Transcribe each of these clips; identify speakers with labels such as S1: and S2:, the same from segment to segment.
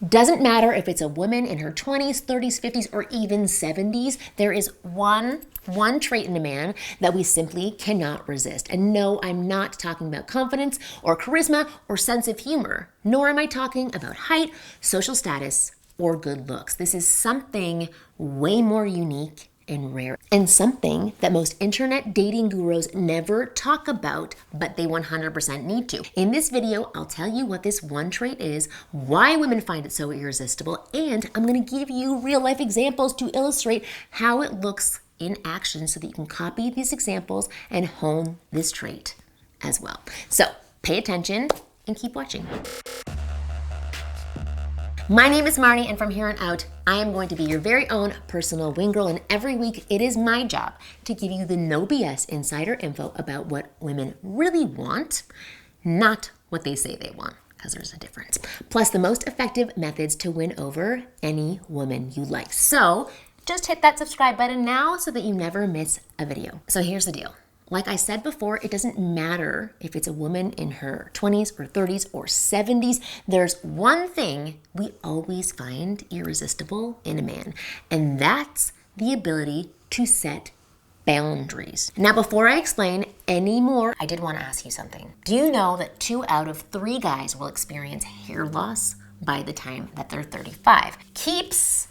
S1: Doesn't matter if it's a woman in her 20s, 30s, 50s, or even 70s, there is one trait in a man that we simply cannot resist. And no, I'm not talking about confidence or charisma or sense of humor, nor am I talking about height, social status, or good looks. This is something way more unique and rare, and something that most internet dating gurus never talk about, but they 100% need to. In this video, I'll tell you what this one trait is, why women find it so irresistible, and I'm gonna give you real life examples to illustrate how it looks in action so that you can copy these examples and hone this trait as well. So pay attention and keep watching. My name is Marni, and from here on out, I am going to be your very own personal wing girl, and every week it is my job to give you the no BS insider info about what women really want, not what they say they want, because there's a difference. Plus the most effective methods to win over any woman you like. So just hit that subscribe button now so that you never miss a video. So here's the deal. Like I said before, it doesn't matter if it's a woman in her 20s or 30s or 70s. There's one thing we always find irresistible in a man, and that's the ability to set boundaries. Now, before I explain any more, I did want to ask you something. Do you know that 2 out of 3 guys will experience hair loss by the time that they're 35? Keeps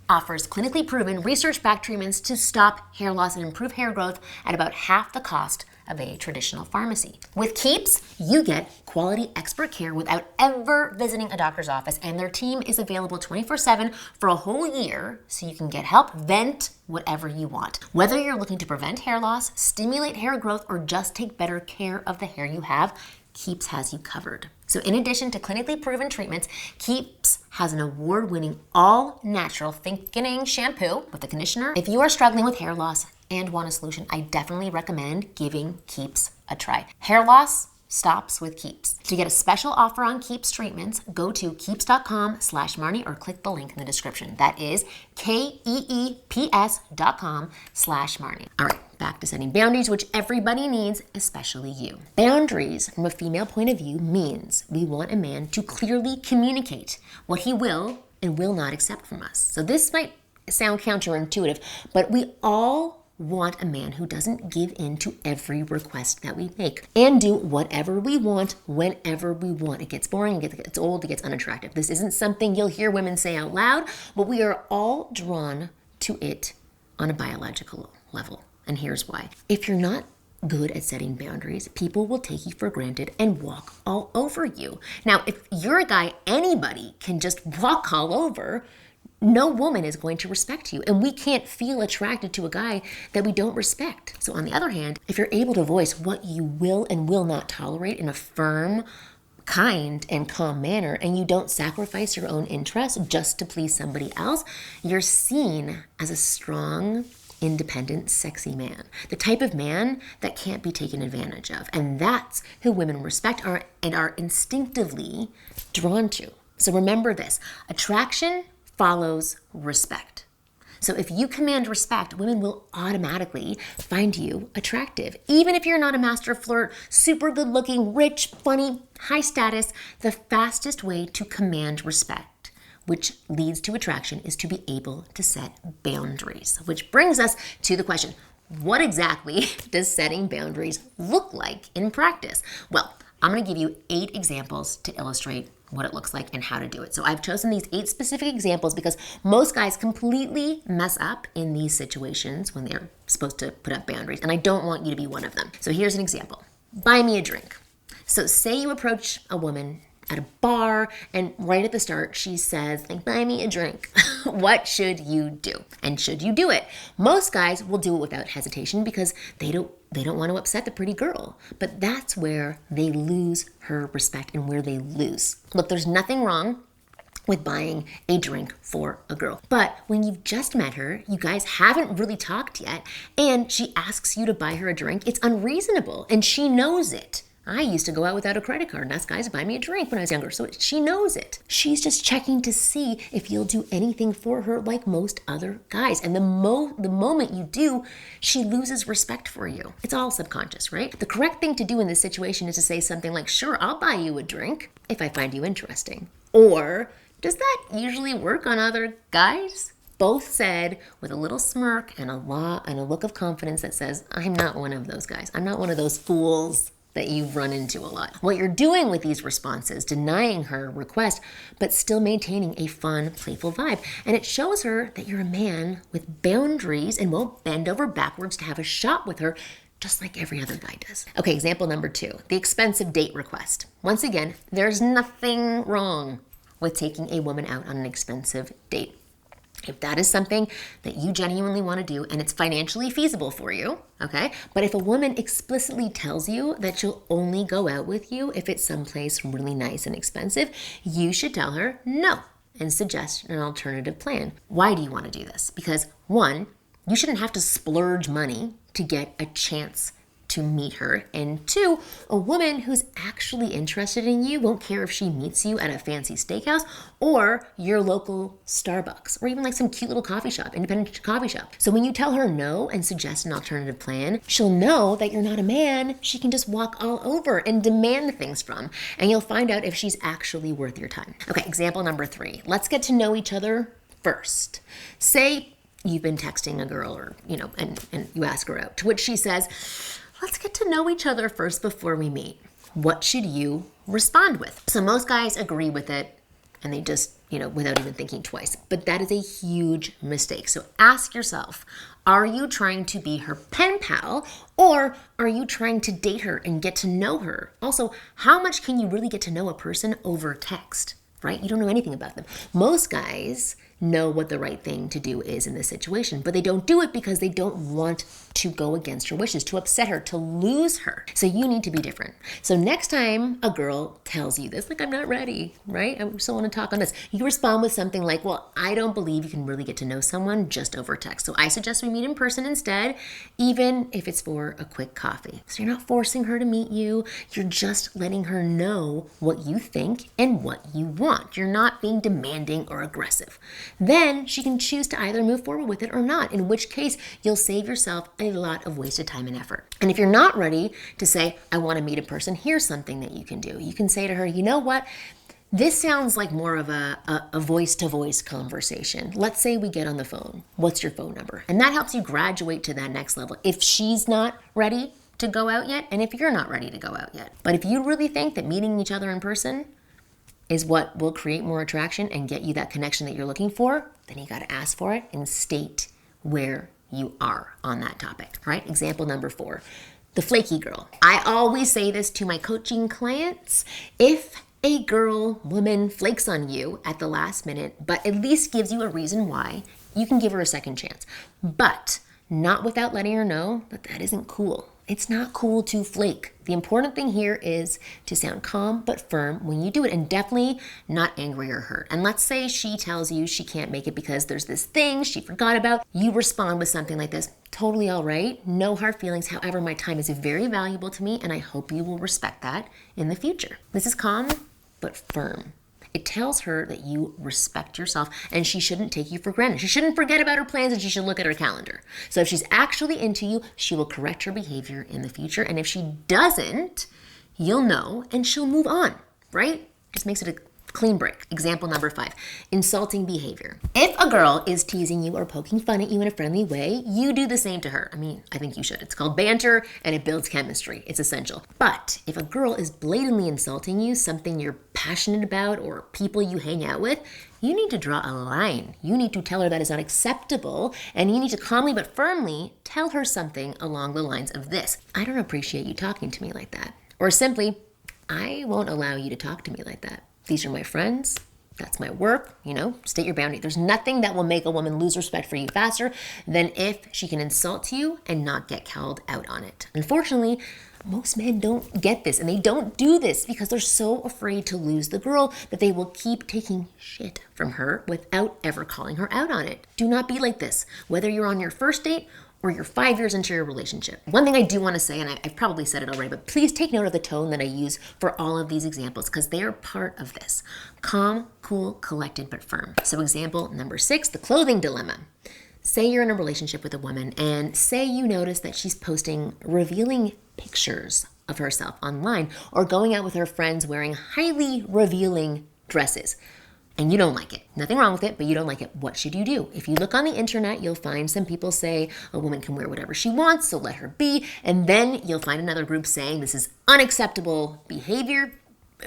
S1: offers clinically proven, research-backed treatments to stop hair loss and improve hair growth at about half the cost of a traditional pharmacy. With Keeps, you get quality expert care without ever visiting a doctor's office, and their team is available 24/7 for a whole year, so you can get help, vent whatever you want. Whether you're looking to prevent hair loss, stimulate hair growth, or just take better care of the hair you have, Keeps has you covered. So in addition to clinically proven treatments, Keeps has an award-winning all-natural thickening shampoo with a conditioner. If you are struggling with hair loss and want a solution, I definitely recommend giving Keeps a try. Hair loss stops with Keeps. To get a special offer on Keeps treatments, go to keeps.com/Marni or click the link in the description. That is KEEPS.com/Marni. All right, back to setting boundaries, which everybody needs, especially you. Boundaries, from a female point of view, means we want a man to clearly communicate what he will and will not accept from us. So this might sound counterintuitive, but we all want a man who doesn't give in to every request that we make and do whatever we want whenever we want. It gets boring, it gets old, it gets unattractive. This isn't something you'll hear women say out loud, but we are all drawn to it on a biological level. And here's why. If you're not good at setting boundaries, people will take you for granted and walk all over you. Now, if you're a guy anybody can just walk all over, no woman is going to respect you, and we can't feel attracted to a guy that we don't respect. So on the other hand, if you're able to voice what you will and will not tolerate in a firm, kind, and calm manner, and you don't sacrifice your own interests just to please somebody else, you're seen as a strong, independent, sexy man. The type of man that can't be taken advantage of. And that's who women respect and are instinctively drawn to. So remember this, attraction follows respect. So if you command respect, women will automatically find you attractive. Even if you're not a master flirt, super good looking, rich, funny, high status, the fastest way to command respect, which leads to attraction, is to be able to set boundaries. Which brings us to the question, what exactly does setting boundaries look like in practice? Well, I'm gonna give you 8 examples to illustrate what it looks like and how to do it. So I've chosen these 8 specific examples because most guys completely mess up in these situations when they're supposed to put up boundaries, and I don't want you to be one of them. So here's an example. Buy me a drink. So say you approach a woman at a bar, and right at the start, she says, like, buy me a drink. What should you do? And should you do it? Most guys will do it without hesitation because they don't want to upset the pretty girl. But that's where they lose her respect and where they lose. Look, there's nothing wrong with buying a drink for a girl. But when you've just met her, you guys haven't really talked yet, and she asks you to buy her a drink, it's unreasonable, and she knows it. I used to go out without a credit card and ask guys to buy me a drink when I was younger, so she knows it. She's just checking to see if you'll do anything for her like most other guys. And the moment you do, she loses respect for you. It's all subconscious, right? The correct thing to do in this situation is to say something like, sure, I'll buy you a drink if I find you interesting. Or Does that usually work on other guys? Both said with a little smirk and a look of confidence that says, I'm not one of those guys. I'm not one of those fools that you've run into a lot. What you're doing with these responses, denying her request, but still maintaining a fun, playful vibe. And it shows her that you're a man with boundaries and won't bend over backwards to have a shot with her, just like every other guy does. Okay, example number 2, the expensive date request. Once again, there's nothing wrong with taking a woman out on an expensive date. If that is something that you genuinely want to do and it's financially feasible for you, okay? But if a woman explicitly tells you that she'll only go out with you if it's someplace really nice and expensive, you should tell her no and suggest an alternative plan. Why do you want to do this? Because 1, you shouldn't have to splurge money to get a chance to meet her. And 2, a woman who's actually interested in you won't care if she meets you at a fancy steakhouse or your local Starbucks or even like some cute little coffee shop, independent coffee shop. So when you tell her no and suggest an alternative plan, she'll know that you're not a man she can just walk all over and demand things from. And you'll find out if she's actually worth your time. Okay, example number 3. Let's get to know each other first. Say you've been texting a girl or, and you ask her out, to which she says, let's get to know each other first before we meet. What should you respond with? So most guys agree with it and they just, without even thinking twice. But that is a huge mistake. So ask yourself, are you trying to be her pen pal or are you trying to date her and get to know her? Also, how much can you really get to know a person over text, right? You don't know anything about them. Most guys know what the right thing to do is in this situation, but they don't do it because they don't want to go against her wishes, to upset her, to lose her. So you need to be different. So next time a girl tells you this, like, I'm not ready, right? I still want to talk on this. You respond with something like, well, I don't believe you can really get to know someone just over text. So I suggest we meet in person instead, even if it's for a quick coffee. So you're not forcing her to meet you. You're just letting her know what you think and what you want. You're not being demanding or aggressive. Then she can choose to either move forward with it or not, in which case you'll save yourself a lot of wasted time and effort. And if you're not ready to say, I want to meet in person, here's something that you can do. You can say to her, you know what? This sounds like more of a voice-to-voice conversation. Let's say we get on the phone. What's your phone number? And that helps you graduate to that next level if she's not ready to go out yet and if you're not ready to go out yet. But if you really think that meeting each other in person is what will create more attraction and get you that connection that you're looking for, then you got to ask for it and state where you are on that topic, right? Example number 4, the flaky girl. I always say this to my coaching clients. If a woman flakes on you at the last minute, but at least gives you a reason why, you can give her a second chance. But not without letting her know that that isn't cool. It's not cool to flake. The important thing here is to sound calm but firm when you do it, and definitely not angry or hurt. And let's say she tells you she can't make it because there's this thing she forgot about. You respond with something like this: totally all right, no hard feelings. However, my time is very valuable to me and I hope you will respect that in the future. This is calm but firm. It tells her that you respect yourself and she shouldn't take you for granted. She shouldn't forget about her plans and she should look at her calendar. So if she's actually into you, she will correct her behavior in the future. And if she doesn't, you'll know and she'll move on, right? Just makes it a clean break. Example number 5, insulting behavior. If a girl is teasing you or poking fun at you in a friendly way, you do the same to her. I think you should. It's called banter and it builds chemistry. It's essential. But if a girl is blatantly insulting you, something you're passionate about or people you hang out with, you need to draw a line. You need to tell her that is not acceptable, and you need to calmly but firmly tell her something along the lines of this: I don't appreciate you talking to me like that. Or simply, I won't allow you to talk to me like that. These are my friends. That's my work. State your boundary. There's nothing that will make a woman lose respect for you faster than if she can insult you and not get called out on it. Unfortunately, most men don't get this, and they don't do this because they're so afraid to lose the girl that they will keep taking shit from her without ever calling her out on it. Do not be like this, whether you're on your first date or you're 5 years into your relationship. One thing I do want to say, and I've probably said it already, but please take note of the tone that I use for all of these examples because they are part of this. Calm, cool, collected, but firm. So example number 6, the clothing dilemma. Say you're in a relationship with a woman and say you notice that she's posting revealing pictures of herself online or going out with her friends wearing highly revealing dresses. and you don't like it. Nothing wrong with it, but you don't like it. What should you do? If you look on the internet, you'll find some people say a woman can wear whatever she wants, so let her be. And then you'll find another group saying this is unacceptable behavior.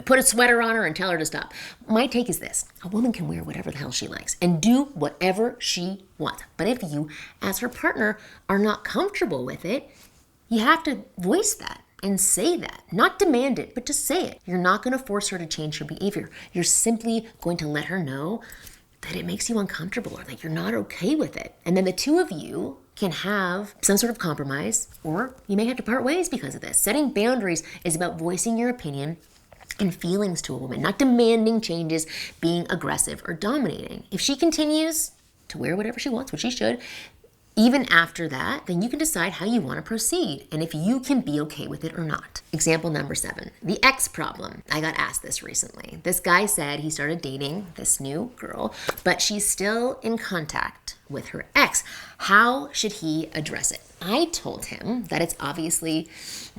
S1: Put a sweater on her and tell her to stop. My take is this: a woman can wear whatever the hell she likes and do whatever she wants. But if you, as her partner, are not comfortable with it, you have to voice that and say that. Not demand it, but just say it. You're not going to force her to change her behavior. You're simply going to let her know that it makes you uncomfortable or that you're not okay with it. And then the two of you can have some sort of compromise, or you may have to part ways because of this. Setting boundaries is about voicing your opinion and feelings to a woman, not demanding changes, being aggressive or dominating. If she continues to wear whatever she wants, which she should, even after that, then you can decide how you want to proceed and if you can be okay with it or not. Example number 7, the ex problem. I got asked this recently. This guy said he started dating this new girl, but she's still in contact with her ex. How should he address it? I told him that it's obviously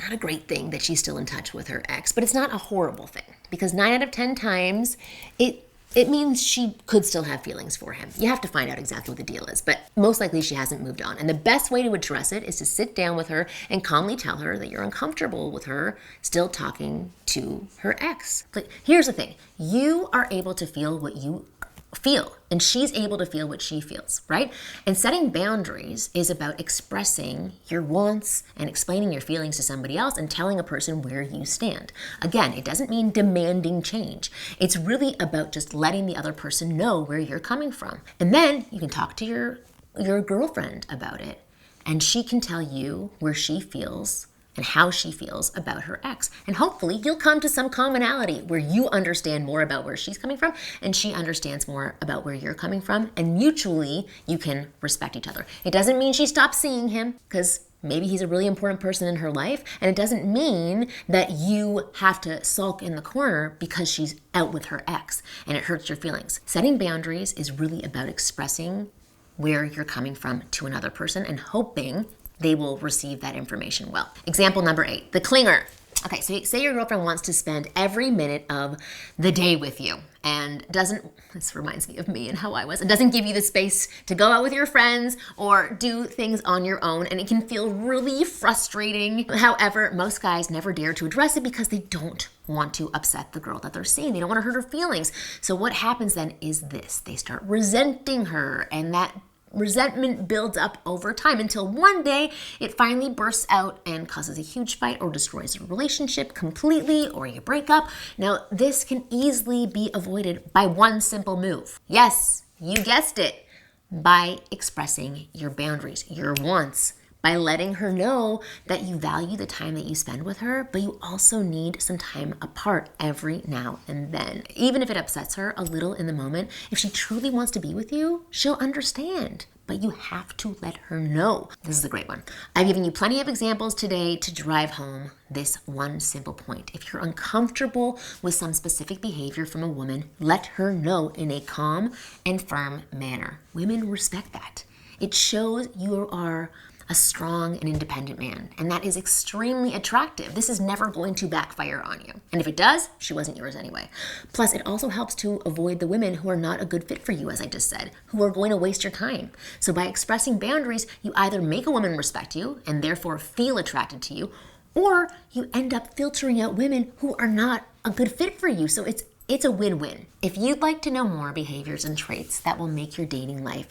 S1: not a great thing that she's still in touch with her ex, but it's not a horrible thing because 9 out of 10 times it means she could still have feelings for him. You have to find out exactly what the deal is, but most likely she hasn't moved on. And the best way to address it is to sit down with her and calmly tell her that you're uncomfortable with her still talking to her ex. Like, here's the thing. You are able to feel what you feel, and she's able to feel what she feels, right? And setting boundaries is about expressing your wants and explaining your feelings to somebody else and telling a person where you stand. Again, it doesn't mean demanding change. It's really about just letting the other person know where you're coming from. And then you can talk to your girlfriend about it, and she can tell you where she feels and how she feels about her ex. And hopefully you'll come to some commonality where you understand more about where she's coming from and she understands more about where you're coming from, and mutually you can respect each other. It doesn't mean she stops seeing him because maybe he's a really important person in her life, and it doesn't mean that you have to sulk in the corner because she's out with her ex and it hurts your feelings. Setting boundaries is really about expressing where you're coming from to another person and hoping they will receive that information well. Example number 8, the clinger. Okay, so say your girlfriend wants to spend every minute of the day with you and this reminds me of me and how I was, and doesn't give you the space to go out with your friends or do things on your own, and it can feel really frustrating. However, most guys never dare to address it because they don't want to upset the girl that they're seeing. They don't want to hurt her feelings. So what happens then is this: they start resenting her, and that resentment builds up over time until one day it finally bursts out and causes a huge fight or destroys the relationship completely, or you break up. Now, this can easily be avoided by one simple move. Yes, you guessed it, by expressing your boundaries, your wants, by letting her know that you value the time that you spend with her, but you also need some time apart every now and then. Even if it upsets her a little in the moment, if she truly wants to be with you, she'll understand. But you have to let her know. This is a great one. I've given you plenty of examples today to drive home this one simple point. If you're uncomfortable with some specific behavior from a woman, let her know in a calm and firm manner. Women respect that. It shows you are a strong and independent man, and that is extremely attractive. This is never going to backfire on you. And if it does, she wasn't yours anyway. Plus, it also helps to avoid the women who are not a good fit for you, as I just said, who are going to waste your time. So by expressing boundaries, you either make a woman respect you and therefore feel attracted to you, or you end up filtering out women who are not a good fit for you. So it's a win-win. If you'd like to know more behaviors and traits that will make your dating life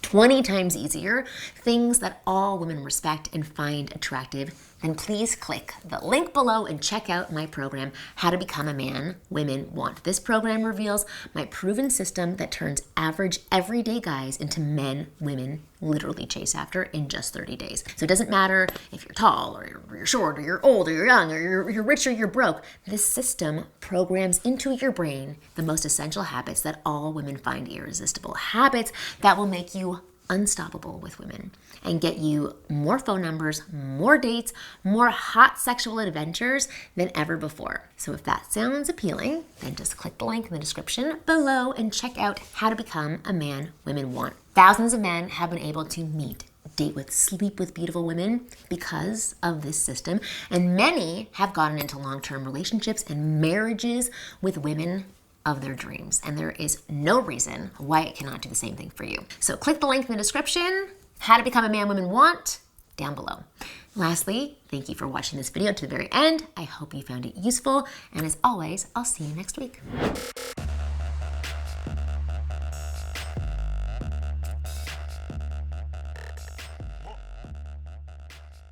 S1: 20 times easier, things that all women respect and find attractive, then please click the link below and check out my program, How to Become a Man Women Want. This program reveals my proven system that turns average, everyday guys into men women literally chase after in just 30 days. So it doesn't matter if you're tall or you're short or you're old or you're young or you're rich or you're broke. This system programs into your brain the most essential habits that all women find irresistible. Habits that will make you unstoppable with women and get you more phone numbers, more dates, more hot sexual adventures than ever before. So if that sounds appealing, then just click the link in the description below and check out How to Become a Man Women Want. Thousands of men have been able to meet, date with, sleep with beautiful women because of this system, and many have gotten into long-term relationships and marriages with women of their dreams, and there is no reason why it cannot do the same thing for you. So click the link in the description, How to Become a Man Women Want, down below. Lastly, thank you for watching this video to the very end. I hope you found it useful, and as always, I'll see you next week.